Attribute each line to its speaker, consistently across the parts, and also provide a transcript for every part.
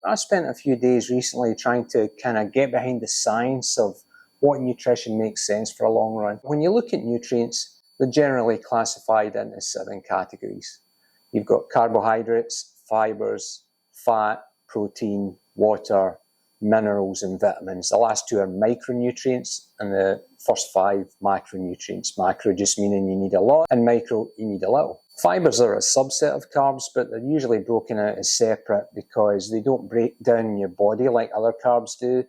Speaker 1: I spent a few days recently trying to kind of get behind the science of what nutrition makes sense for a long run. When you look at nutrients, they're generally classified into 7 categories. You've got carbohydrates, fibers, fat, protein, water, minerals and vitamins. The last 2 are micronutrients and the first 5 macronutrients. Macro just meaning you need a lot and micro you need a little. Fibers are a subset of carbs, but they're usually broken out as separate because they don't break down in your body like other carbs do,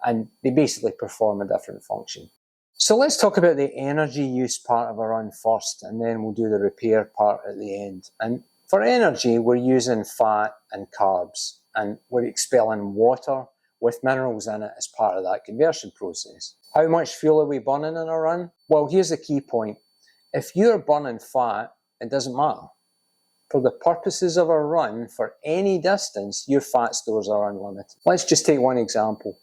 Speaker 1: and they basically perform a different function. So let's talk about the energy use part of a run first, and then we'll do the repair part at the end. And for energy, we're using fat and carbs, and we're expelling water with minerals in it as part of that conversion process. How much fuel are we burning in a run? Well, here's the key point. If you're burning fat, it doesn't matter. For the purposes of a run, for any distance, your fat stores are unlimited. Let's just take one example.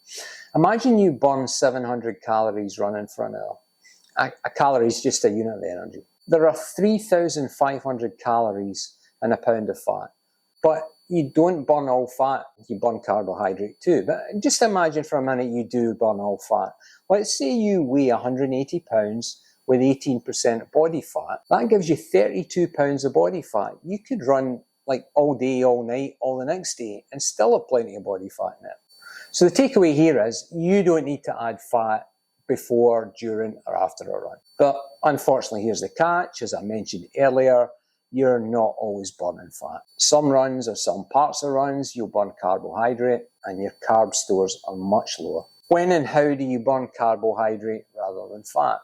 Speaker 1: Imagine you burn 700 calories running for an hour. A calorie is just a unit of energy. There are 3,500 calories in a pound of fat. But you don't burn all fat, you burn carbohydrate too. But just imagine for a minute you do burn all fat. Let's say you weigh 180 pounds with 18% body fat. That gives you 32 pounds of body fat. You could run like all day, all night, all the next day and still have plenty of body fat in it. So the takeaway here is you don't need to add fat before, during or after a run. But unfortunately, here's the catch. As I mentioned earlier, you're not always burning fat. Some runs or some parts of runs, you'll burn carbohydrate and your carb stores are much lower. When and how do you burn carbohydrate rather than fat?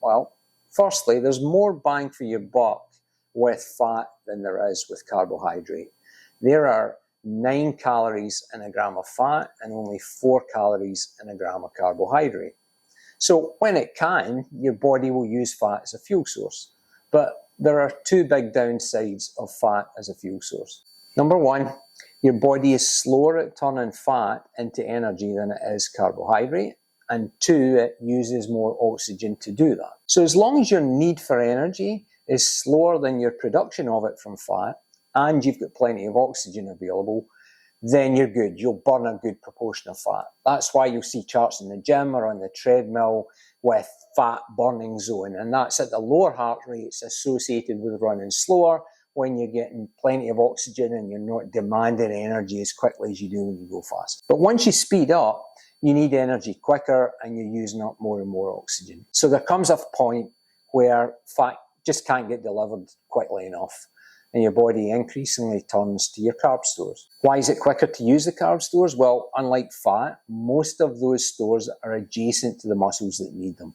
Speaker 1: Well, firstly, there's more bang for your buck with fat than there is with carbohydrate. There are 9 calories in a gram of fat and only 4 calories in a gram of carbohydrate. So when it can, your body will use fat as a fuel source. But there are 2 big downsides of fat as a fuel source. Number 1, your body is slower at turning fat into energy than it is carbohydrate. And 2, it uses more oxygen to do that. So as long as your need for energy is slower than your production of it from fat, and you've got plenty of oxygen available, then you're good. You'll burn a good proportion of fat. That's why you'll see charts in the gym or on the treadmill with fat burning zone, and that's at the lower heart rates associated with running slower when you're getting plenty of oxygen and you're not demanding energy as quickly as you do when you go fast. But once you speed up, you need energy quicker and you're using up more and more oxygen. So there comes a point where fat just can't get delivered quickly enough and your body increasingly turns to your carb stores. Why is it quicker to use the carb stores? Well, unlike fat, most of those stores are adjacent to the muscles that need them.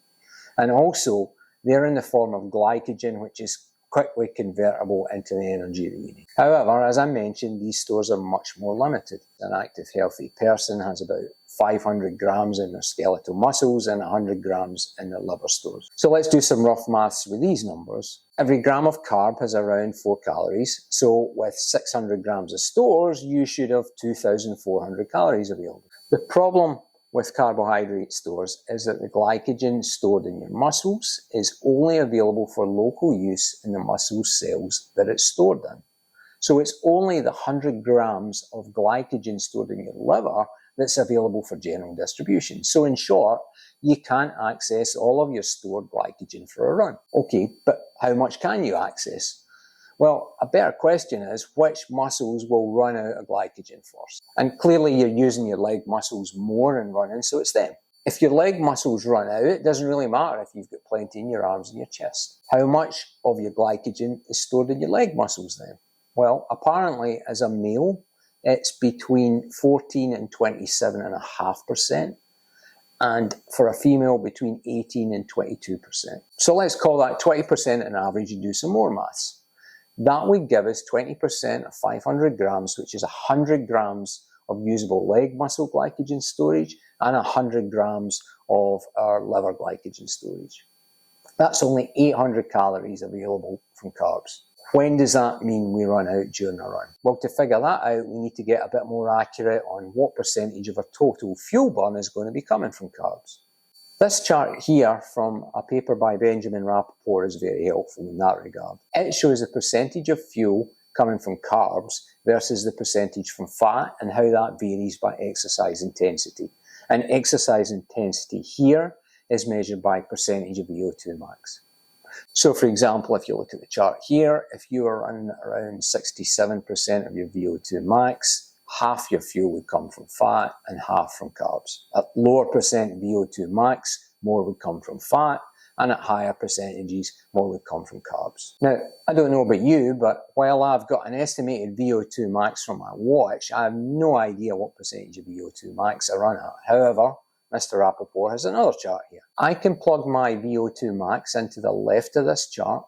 Speaker 1: And also, they're in the form of glycogen, which is quickly convertible into the energy that you need. However, as I mentioned, these stores are much more limited. An active, healthy person has about 500 grams in their skeletal muscles and 100 grams in their liver stores. So let's do some rough maths with these numbers. Every gram of carb has around 4 calories. So with 600 grams of stores, you should have 2,400 calories available. The problem with carbohydrate stores is that the glycogen stored in your muscles is only available for local use in the muscle cells that it's stored in. So it's only the 100 grams of glycogen stored in your liver that's available for general distribution. So in short, you can't access all of your stored glycogen for a run. Okay, but how much can you access? Well, a better question is, which muscles will run out of glycogen first? And clearly you're using your leg muscles more in running, so it's them. If your leg muscles run out, it doesn't really matter if you've got plenty in your arms and your chest. How much of your glycogen is stored in your leg muscles then? Well, apparently as a male, it's between 14 and 27.5%. And for a female, between 18 and 22%. So let's call that 20% an average and do some more maths. That would give us 20% of 500 grams, which is 100 grams of usable leg muscle glycogen storage and 100 grams of our liver glycogen storage. That's only 800 calories available from carbs. When does that mean we run out during a run? Well, to figure that out, we need to get a bit more accurate on what percentage of our total fuel burn is going to be coming from carbs. This chart here from a paper by Benjamin Rappaport is very helpful in that regard. It shows the percentage of fuel coming from carbs versus the percentage from fat, and how that varies by exercise intensity. And exercise intensity here is measured by percentage of VO2 max. So for example, if you look at the chart here, if you are running around 67% of your VO2 max, half your fuel would come from fat and half from carbs. At lower percent VO2 max, more would come from fat, and at higher percentages, more would come from carbs. Now, I don't know about you, but while I've got an estimated VO2 max from my watch, I have no idea what percentage of VO2 max I run at. However, Mr. Rappaport has another chart here. I can plug my VO2 max into the left of this chart,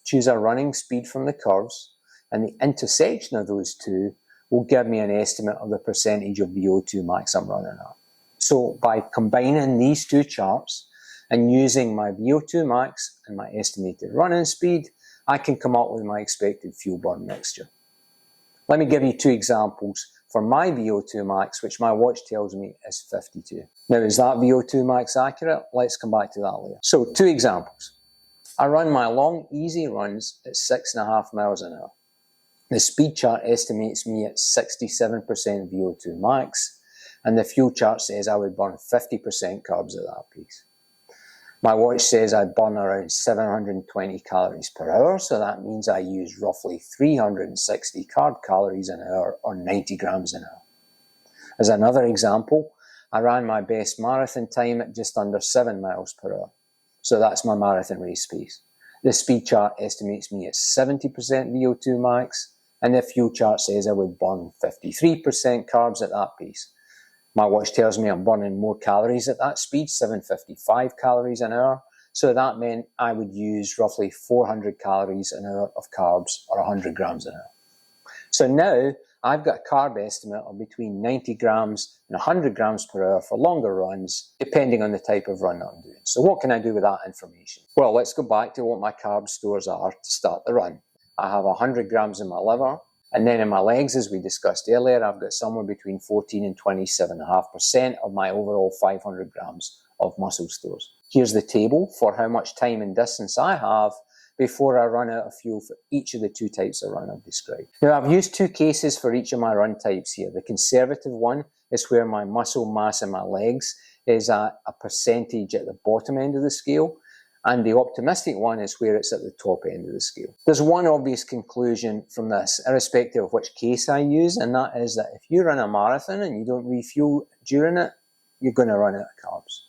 Speaker 1: choose a running speed from the curves, and the intersection of those two will give me an estimate of the percentage of VO2 max I'm running at. So by combining these two charts and using my VO2 max and my estimated running speed, I can come up with my expected fuel burn mixture. Let me give you two examples for my VO2 max, which my watch tells me is 52. Now, is that VO2 max accurate? Let's come back to that later. So, two examples. I run my long, easy runs at 6.5 miles an hour. The speed chart estimates me at 67% VO2 max, and the fuel chart says I would burn 50% carbs at that pace. My watch says I burn around 720 calories per hour, so that means I use roughly 360 carb calories an hour, or 90 grams an hour. As another example, I ran my best marathon time at just under 7 miles per hour. So that's my marathon race pace. The speed chart estimates me at 70% VO2 max, and the fuel chart says I would burn 53% carbs at that pace. My watch tells me I'm burning more calories at that speed, 755 calories an hour. So that meant I would use roughly 400 calories an hour of carbs, or 100 grams an hour. So now I've got a carb estimate of between 90 grams and 100 grams per hour for longer runs, depending on the type of run that I'm doing. So what can I do with that information? Well, let's go back to what my carb stores are to start the run. I have 100 grams in my liver, and then in my legs, as we discussed earlier, I've got somewhere between 14 and 27.5% of my overall 500 grams of muscle stores. Here's the table for how much time and distance I have before I run out of fuel for each of the two types of run I've described. Now, I've used two cases for each of my run types here. The conservative one is where my muscle mass in my legs is at a percentage at the bottom end of the scale, and the optimistic one is where it's at the top end of the scale. There's one obvious conclusion from this, irrespective of which case I use, and that is that if you run a marathon and you don't refuel during it, you're going to run out of carbs.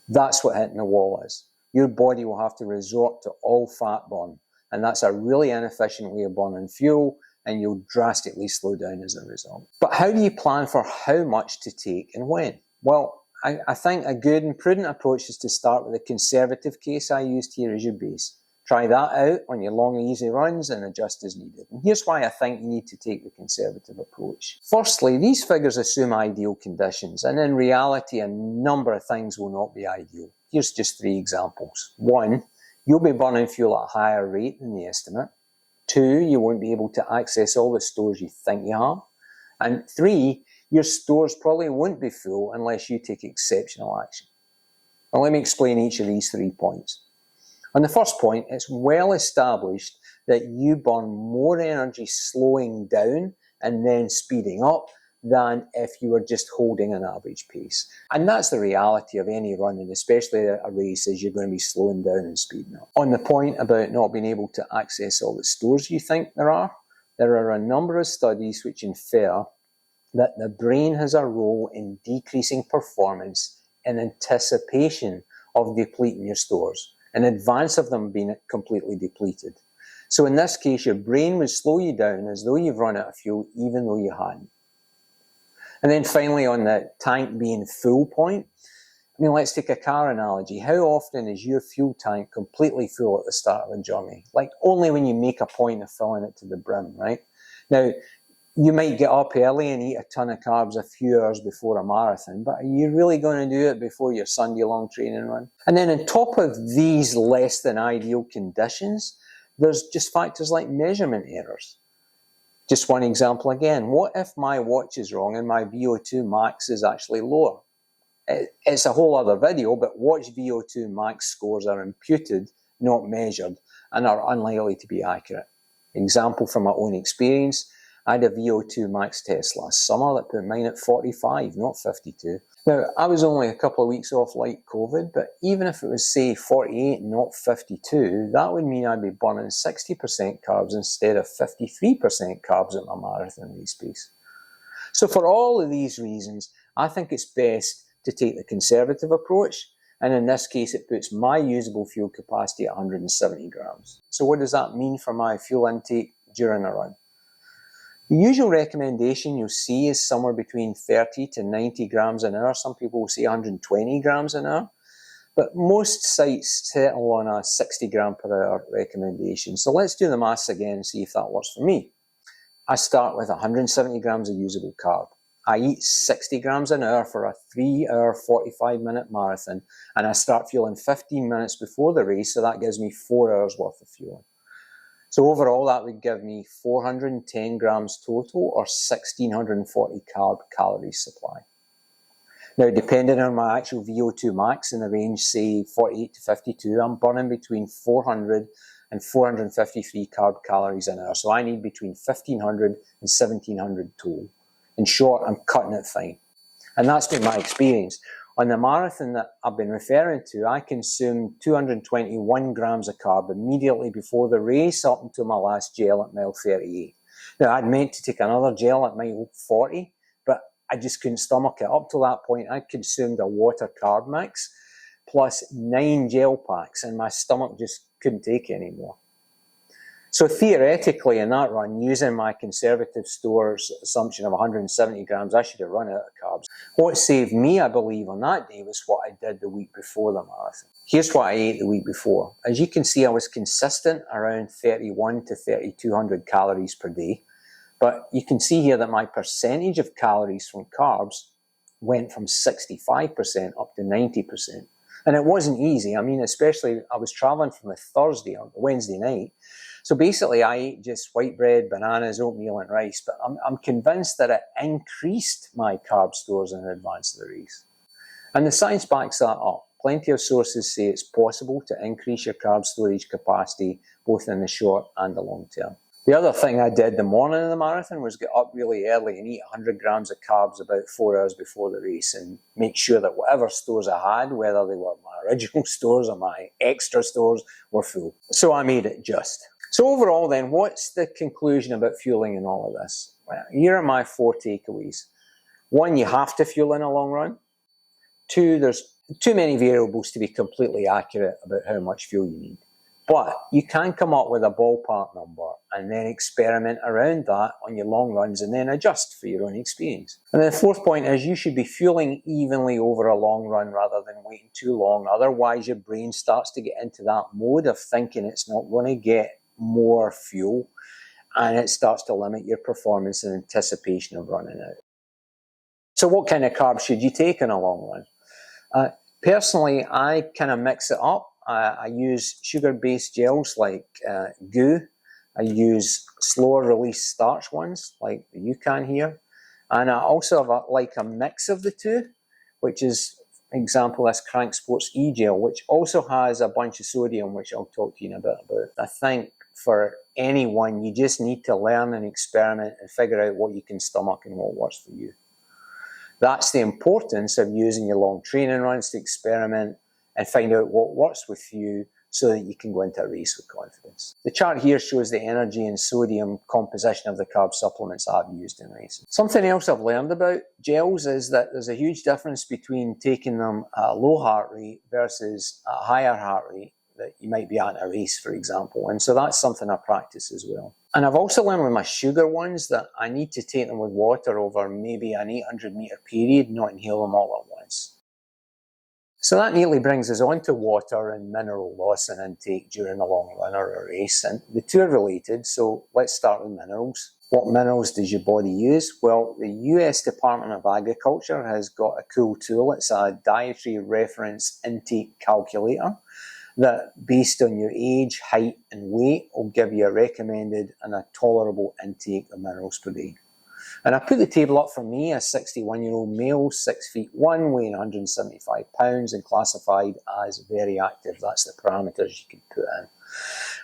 Speaker 1: That's what hitting the wall is. Your body will have to resort to all fat burn, and that's a really inefficient way of burning fuel, and you'll drastically slow down as a result. But how do you plan for how much to take and when? Well, I think a good and prudent approach is to start with the conservative case I used here as your base. Try that out on your long, easy runs and adjust as needed. And here's why I think you need to take the conservative approach. Firstly, these figures assume ideal conditions, and in reality, a number of things will not be ideal. Here's just 3 examples. 1, you'll be burning fuel at a higher rate than the estimate. 2, you won't be able to access all the stores you think you have. And 3, your stores probably won't be full unless you take exceptional action. Now let me explain each of these 3 points. On the first point, it's well established that you burn more energy slowing down and then speeding up than if you were just holding an average pace. And that's the reality of any run, and especially a race, is you're going to be slowing down and speeding up. On the point about not being able to access all the stores you think there are a number of studies which infer that the brain has a role in decreasing performance in anticipation of depleting your stores, in advance of them being completely depleted. So in this case, your brain would slow you down as though you've run out of fuel, even though you hadn't. And then finally, on the tank being full point, let's take a car analogy. How often is your fuel tank completely full at the start of a journey? Like only when you make a point of filling it to the brim, right? Now, you might get up early and eat a ton of carbs a few hours before a marathon, but are you really going to do it before your Sunday long training run? And then on top of these less than ideal conditions, there's just factors like measurement errors. Just one example again. What if my watch is wrong and my VO2 max is actually lower? It's a whole other video, but watch VO2 max scores are imputed, not measured, and are unlikely to be accurate. Example from my own experience, I had a VO2 max test last summer that put mine at 45, not 52. Now, I was only a couple of weeks off light COVID, but even if it was, say, 48, not 52, that would mean I'd be burning 60% carbs instead of 53% carbs at my marathon race pace. So for all of these reasons, I think it's best to take the conservative approach, and in this case, it puts my usable fuel capacity at 170 grams. So what does that mean for my fuel intake during a run? The usual recommendation you'll see is somewhere between 30 to 90 grams an hour. Some people will say 120 grams an hour. But most sites settle on a 60 gram per hour recommendation. So let's do the maths again and see if that works for me. I start with 170 grams of usable carb. I eat 60 grams an hour for a 3-hour, 45-minute marathon, and I start fueling 15 minutes before the race, so that gives me 4 hours worth of fueling. So overall, that would give me 410 grams total, or 1,640 calories supply. Now, depending on my actual VO2 max in the range, say 48 to 52, I'm burning between 400 and 453 carb calories an hour. So I need between 1,500 and 1,700 total. In short, I'm cutting it fine. And that's been my experience. On the marathon that I've been referring to, I consumed 221 grams of carb immediately before the race up until my last gel at mile 38. Now, I'd meant to take another gel at mile 40, but I just couldn't stomach it. Up to that point, I consumed a water carb mix plus 9 gel packs, and my stomach just couldn't take any more. So theoretically, in that run, using my conservative store's assumption of 170 grams, I should have run out of carbs. What saved me, I believe, on that day was what I did the week before the marathon. Here's what I ate the week before. As you can see, I was consistent around 31 to 3,200 calories per day. But you can see here that my percentage of calories from carbs went from 65% up to 90%. And it wasn't easy. I mean, especially I was traveling from a Thursday or Wednesday night. So basically, I ate just white bread, bananas, oatmeal, and rice. But I'm convinced that it increased my carb stores in advance of the race. And the science backs that up. Plenty of sources say it's possible to increase your carb storage capacity both in the short and the long term. The other thing I did the morning of the marathon was get up really early and eat 100 grams of carbs about 4 hours before the race and make sure that whatever stores I had, whether they were my original stores or my extra stores, were full. So I made it just. So overall then, what's the conclusion about fueling in all of this? Well, here are my 4 takeaways. 1, you have to fuel in a long run. 2, there's too many variables to be completely accurate about how much fuel you need. But you can come up with a ballpark number and then experiment around that on your long runs and then adjust for your own experience. And then the 4th point is you should be fueling evenly over a long run rather than waiting too long. Otherwise, your brain starts to get into that mode of thinking it's not going to get more fuel, and it starts to limit your performance in anticipation of running out. So what kind of carbs should you take in a long run? Personally, I kind of mix it up. I use sugar-based gels like GU. I use slower release starch ones like the Yukon here. And I also have a mix of the two, which is, example, this Crank Sports E-Gel, which also has a bunch of sodium, which I'll talk to you in a bit about. I think for anyone, you just need to learn and experiment and figure out what you can stomach and what works for you. That's the importance of using your long training runs to experiment and find out what works with you so that you can go into a race with confidence. The chart here shows the energy and sodium composition of the carb supplements I've used in racing. Something else I've learned about gels is that there's a huge difference between taking them at a low heart rate versus a higher heart rate that you might be at in a race, for example. And so that's something I practice as well. And I've also learned with my sugar ones that I need to take them with water over maybe an 800-meter period, not inhale them all at once. So that neatly brings us on to water and mineral loss and intake during a long run or a race. And the two are related, so let's start with minerals. What minerals does your body use? Well, the US Department of Agriculture has got a cool tool. It's a dietary reference intake calculator that, based on your age, height, and weight, will give you a recommended and a tolerable intake of minerals per day. And I put the table up for me, a 61-year-old male, 6'1", weighing 175 pounds and classified as very active. That's the parameters you can put in.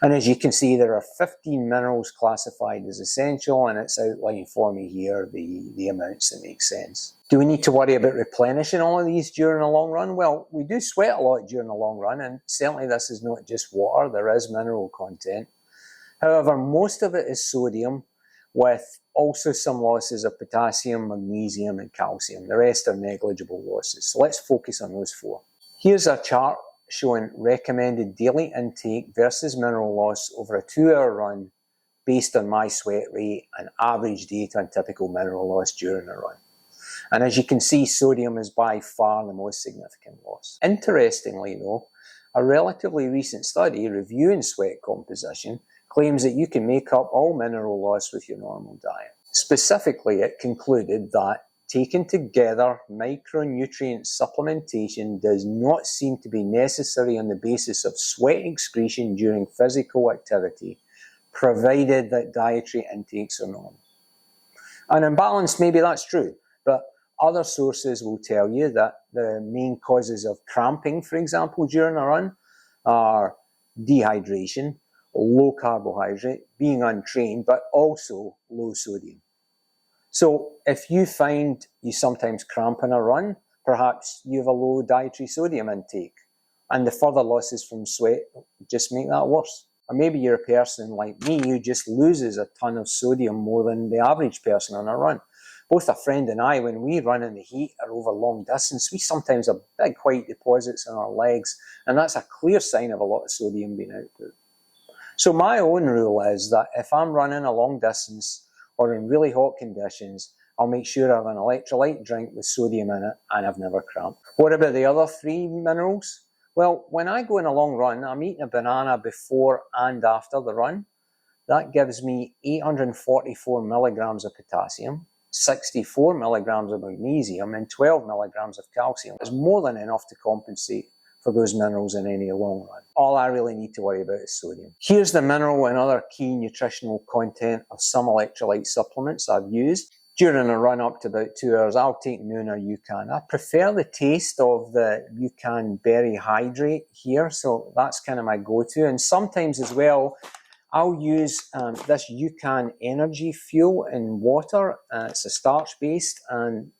Speaker 1: And as you can see, there are 15 minerals classified as essential, and it's outlined for me here, the amounts that make sense. Do we need to worry about replenishing all of these during a long run? Well, we do sweat a lot during a long run, and certainly this is not just water, there is mineral content. However, most of it is sodium, with also some losses of potassium, magnesium, and calcium. The rest are negligible losses. So let's focus on those four. Here's a chart showing recommended daily intake versus mineral loss over a 2-hour run based on my sweat rate and average data on typical mineral loss during a run. And as you can see, sodium is by far the most significant loss. Interestingly though, a relatively recent study reviewing sweat composition claims that you can make up all mineral loss with your normal diet. Specifically, it concluded that taken together, micronutrient supplementation does not seem to be necessary on the basis of sweat excretion during physical activity, provided that dietary intakes are normal. And in balance, maybe that's true, but other sources will tell you that the main causes of cramping, for example, during a run are dehydration, low carbohydrate, being untrained, but also low sodium. So if you find you sometimes cramp in a run, perhaps you have a low dietary sodium intake, and the further losses from sweat just make that worse. Or maybe you're a person like me who just loses a ton of sodium more than the average person on a run. Both a friend and I, when we run in the heat or over long distance, we sometimes have big white deposits on our legs, and that's a clear sign of a lot of sodium being output. So my own rule is that if I'm running a long distance or in really hot conditions, I'll make sure I have an electrolyte drink with sodium in it and I've never cramped. What about the other 3 minerals? Well, when I go on a long run, I'm eating a banana before and after the run. That gives me 844 milligrams of potassium, 64 milligrams of magnesium, and 12 milligrams of calcium. It's more than enough to compensate for those minerals in any long run. All I really need to worry about is sodium. Here's the mineral and other key nutritional content of some electrolyte supplements I've used. During a run up to about 2 hours, I'll take Noon or Yukon. I prefer the taste of the Yukon Berry Hydrate here, so that's kind of my go-to. And sometimes as well, I'll use this Yukon Energy Fuel in water. It's a starch-based and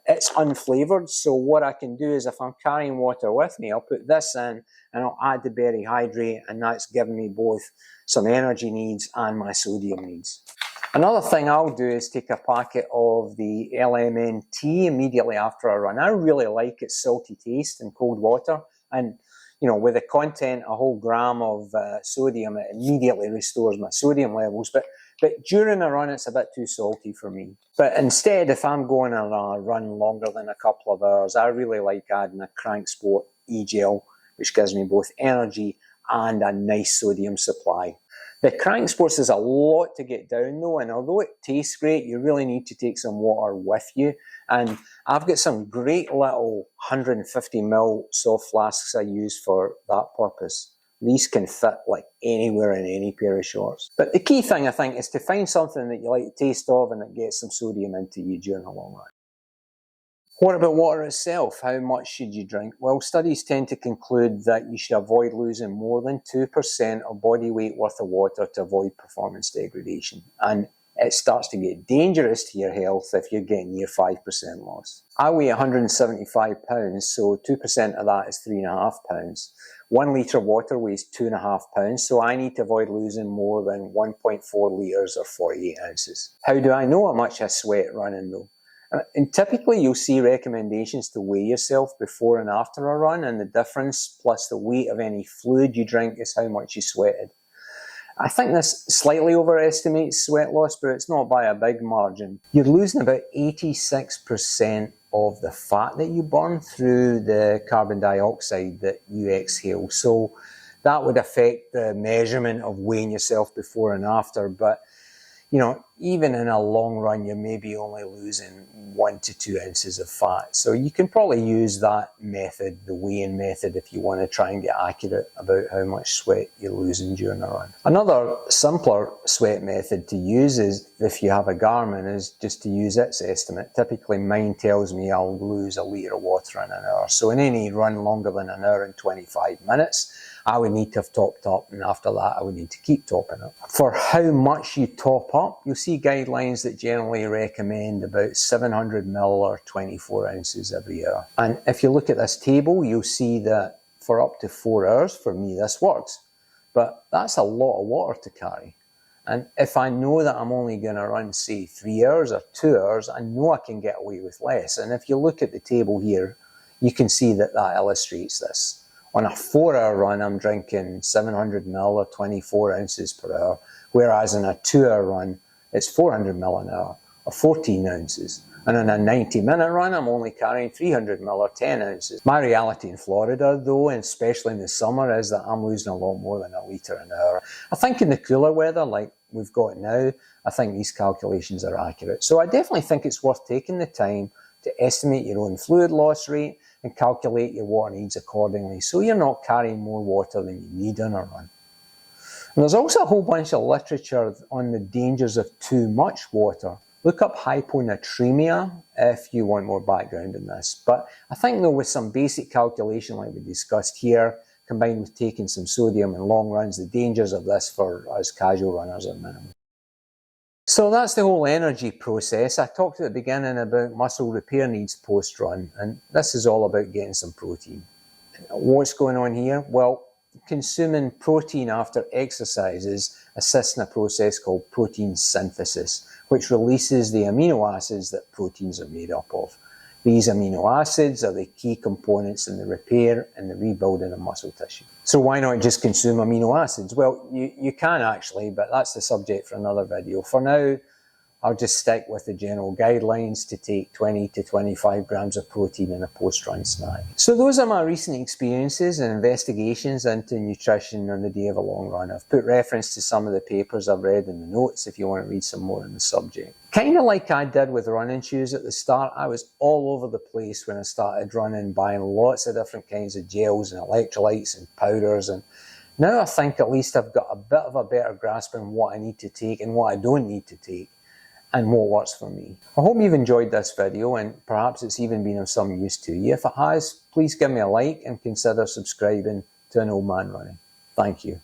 Speaker 1: it's unflavoured. So what I can do is if I'm carrying water with me, I'll put this in and I'll add the Berry Hydrate, and that's giving me both some energy needs and my sodium needs. Another thing I'll do is take a packet of the LMNT immediately after a run. I really like its salty taste in cold water, and you know, with the content, a whole gram of sodium, it immediately restores my sodium levels. But during a run, it's a bit too salty for me. But instead, if I'm going on a run longer than a couple of hours, I really like adding a Crank Sport e-gel, which gives me both energy and a nice sodium supply. The Crank Sports is a lot to get down though, and although it tastes great, you really need to take some water with you. And I've got some great little 150ml soft flasks I use for that purpose. These can fit like anywhere in any pair of shorts. But the key thing I think is to find something that you like the taste of and that gets some sodium into you during a long run. What about water itself? How much should you drink? Well, studies tend to conclude that you should avoid losing more than 2% of body weight worth of water to avoid performance degradation. And it starts to get dangerous to your health if you're getting near 5% loss. I weigh 175 pounds, so 2% of that is 3.5 pounds. 1 litre of water weighs 2.5 pounds, so I need to avoid losing more than 1.4 litres or 48 ounces. How do I know how much I sweat running though? And typically you'll see recommendations to weigh yourself before and after a run, and the difference plus the weight of any fluid you drink is how much you sweated. I think this slightly overestimates sweat loss, but it's not by a big margin. You're losing about 86% of the fat that you burn through the carbon dioxide that you exhale. So that would affect the measurement of weighing yourself before and after, but you know, even in a long run, you're maybe only losing 1 to 2 ounces of fat. So you can probably use that method, the weighing method, if you want to try and get accurate about how much sweat you're losing during a run. Another simpler sweat method to use is, if you have a Garmin, is just to use its estimate. Typically mine tells me I'll lose 1 litre of water in an hour. So in any run longer than an hour and 25 minutes, I would need to have topped up, and after that I would need to keep topping up. For how much you top up, you'll see guidelines that generally recommend about 700 ml or 24 ounces every hour. And if you look at this table, you'll see that for up to 4 hours, for me this works. But that's a lot of water to carry. And if I know that I'm only going to run, say, 3 hours or 2 hours, I know I can get away with less. And if you look at the table here, you can see that that illustrates this. On a 4-hour run, I'm drinking 700 ml or 24 ounces per hour, whereas in a 2-hour run, it's 400 ml an hour or 14 ounces. And in a 90-minute run, I'm only carrying 300 ml or 10 ounces. My reality in Florida, though, and especially in the summer, is that I'm losing a lot more than a litre an hour. I think in the cooler weather, like we've got now, I think these calculations are accurate. So I definitely think it's worth taking the time to estimate your own fluid loss rate and calculate your water needs accordingly, so you're not carrying more water than you need on a run. And there's also a whole bunch of literature on the dangers of too much water. Look up hyponatremia if you want more background on this. But I think though, with some basic calculation like we discussed here, combined with taking some sodium in long runs, the dangers of this for us casual runners are minimal. So that's the whole energy process. I talked at the beginning about muscle repair needs post-run, and this is all about getting some protein. What's going on here? Well, consuming protein after exercises assists in a process called protein synthesis, which releases the amino acids that proteins are made up of. These amino acids are the key components in the repair and the rebuilding of muscle tissue. So why not just consume amino acids? Well, you can actually, but that's the subject for another video. For now, I'll just stick with the general guidelines to take 20 to 25 grams of protein in a post-run snack. So those are my recent experiences and investigations into nutrition on the day of a long run. I've put reference to some of the papers I've read in the notes if you want to read some more on the subject. Kind of like I did with running shoes at the start, I was all over the place when I started running, buying lots of different kinds of gels and electrolytes and powders, and now I think at least I've got a bit of a better grasp on what I need to take and what I don't need to take, and what works for me. I hope you've enjoyed this video and perhaps it's even been of some use to you. If it has, please give me a like and consider subscribing to An Old Man Running. Thank you.